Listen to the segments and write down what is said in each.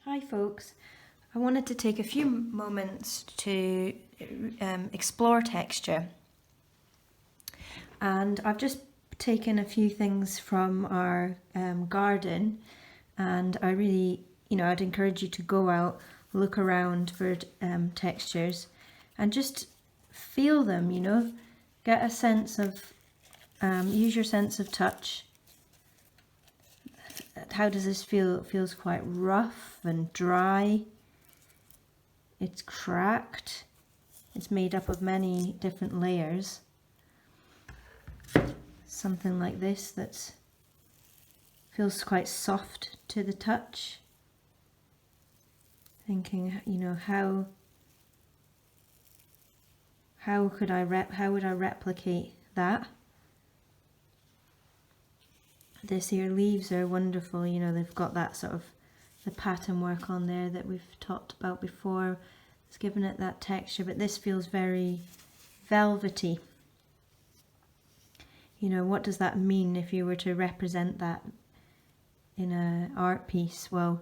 Hi folks, I wanted to take a few moments to explore texture, and I've just taken a few things from our garden, and I really, I'd encourage you to go out, look around for textures and just feel them, get a sense of, use your sense of touch. How does this feel? It feels quite rough and dry. It's cracked. It's made up of many different layers. Something like this that feels quite soft to the touch. Thinking, how would I replicate that? This here leaves are wonderful, they've got that sort of the pattern work on there that we've talked about before. It's given it that texture, but this feels very velvety. What does that mean if you were to represent that in an art piece? Well,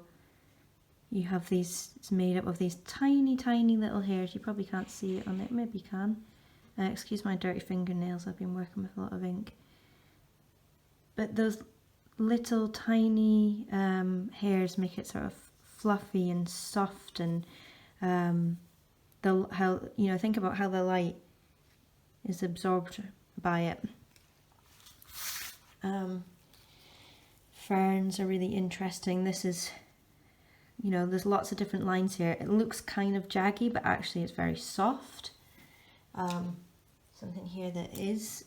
you have these, it's made up of these tiny little hairs. You probably can't see it on it, maybe you can. Excuse my dirty fingernails, I've been working with a lot of ink. But those little tiny hairs make it sort of fluffy and soft, and think about how the light is absorbed by it. Ferns are really interesting. This is, there's lots of different lines here. It looks kind of jaggy, but actually it's very soft. Something here that is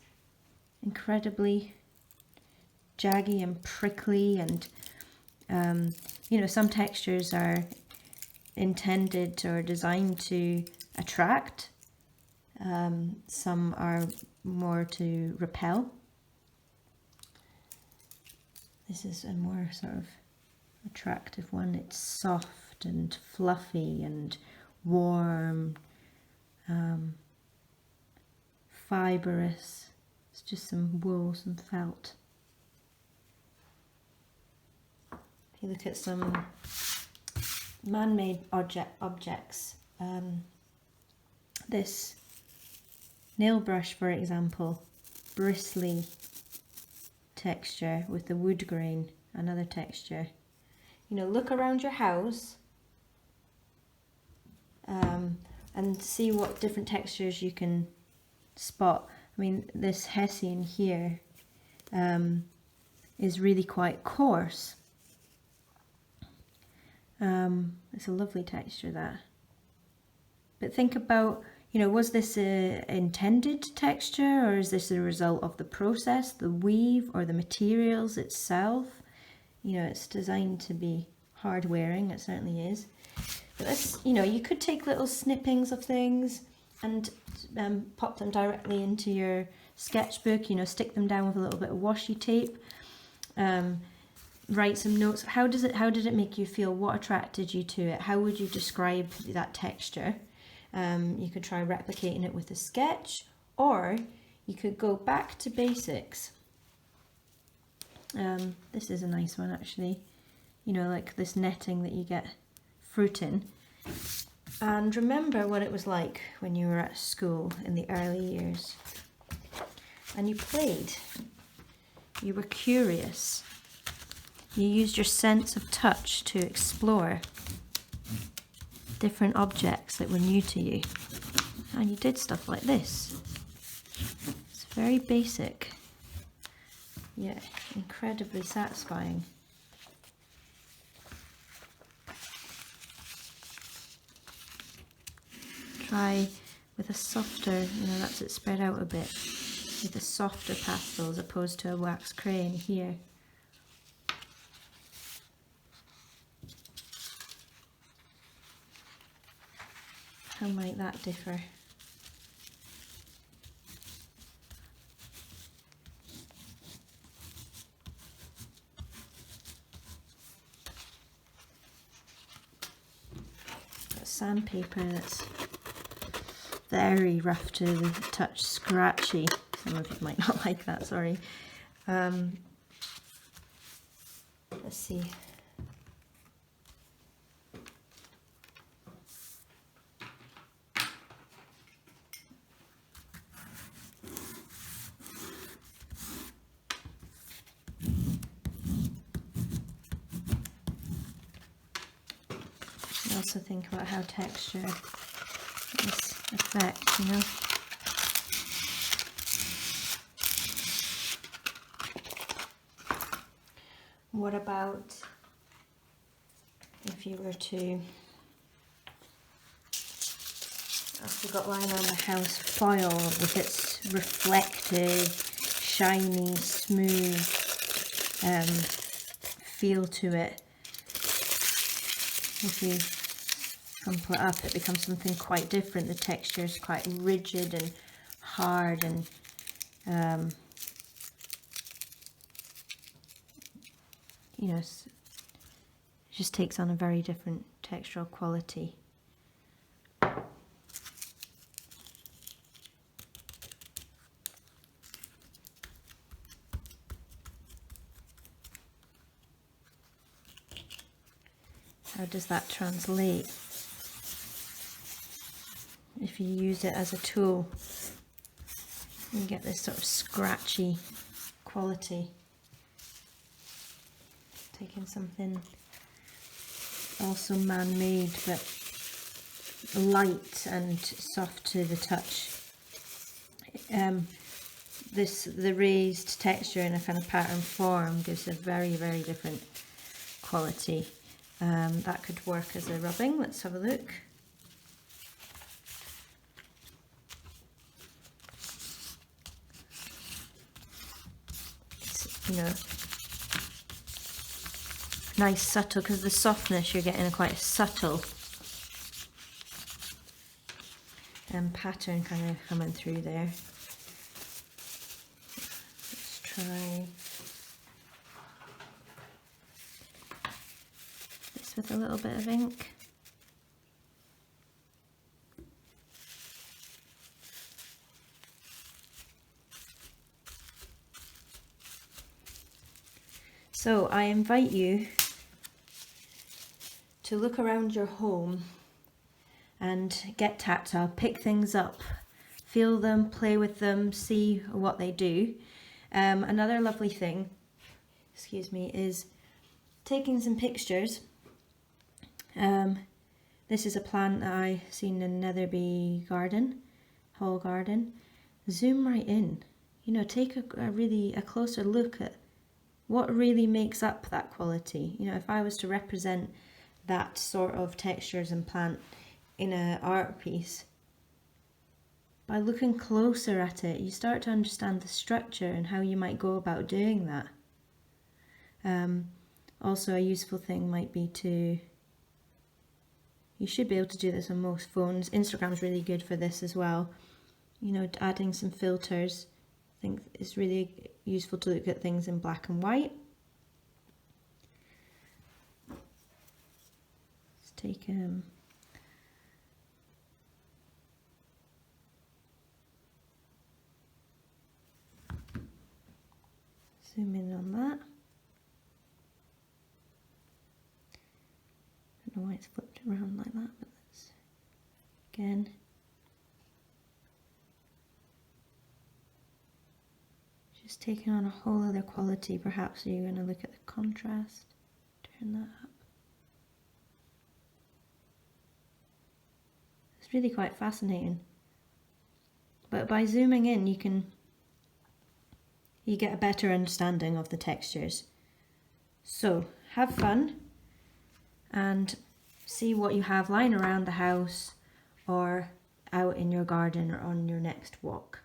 incredibly jaggy and prickly, and some textures are intended or designed to attract, some are more to repel. This is a more sort of attractive one. It's soft and fluffy and warm, fibrous. It's just some wool, some felt. If you look at some man-made objects, this nail brush, for example, bristly texture with the wood grain, another texture. Look around your house and see what different textures you can spot. I mean, this hessian here is really quite coarse. It's a lovely texture, that. But think about, was this a intended texture, or is this a result of the process, the weave, or the materials itself? It's designed to be hard wearing, it certainly is. But this, you could take little snippings of things and pop them directly into your sketchbook, stick them down with a little bit of washi tape. Write some notes. How did it make you feel? What attracted you to it? How would you describe that texture? You could try replicating it with a sketch, or you could go back to basics. This is a nice one, actually. Like this netting that you get fruit in. And remember what it was like when you were at school in the early years. And you played. You were curious. You used your sense of touch to explore different objects that were new to you. And you did stuff like this. It's very basic, yet incredibly satisfying. Try with a softer, that's it spread out a bit, with a softer pastel as opposed to a wax crayon here. How might that differ? Got sandpaper that's very rough to the touch, scratchy. Some of you might not like that, sorry. Let's see. also think about how texture has effect, you know. What about if you were to, I've got lying on the house, foil with its reflective, shiny, smooth feel to it. If you crumple it up, it becomes something quite different. The texture is quite rigid and hard, and you know, it just takes on a very different textural quality. How does that translate if you use it as a tool? You get this sort of scratchy quality. Taking something also man-made but light and soft to the touch. The raised texture in a kind of pattern form gives a very, very different quality. That could work as a rubbing. Let's have a look. It's, you know, nice subtle, because the softness you're getting a quite subtle pattern kind of coming through there. Let's try this with a little bit of ink. So I invite you to look around your home and get tactile, pick things up, feel them, play with them, see what they do. Another lovely thing, excuse me, is taking some pictures. This is a plant that I seen in Netherby garden, Hall Garden. Zoom right in, you know, take a closer look at what really makes up that quality. You know, if I was to represent that sort of textures and plant in an art piece, by looking closer at it, you start to understand the structure and how you might go about doing that. Also, a useful thing might be you should be able to do this on most phones. Instagram's really good for this as well. You know, adding some filters. I think it's really useful to look at things in black and white. Let's take zoom in on that. I don't know why it's flipped around like that, but let's again. Just taking on a whole other quality. Perhaps you're going to look at the contrast, turn that up. It's really quite fascinating. But by zooming in, you get a better understanding of the textures. So have fun and see what you have lying around the house or out in your garden or on your next walk.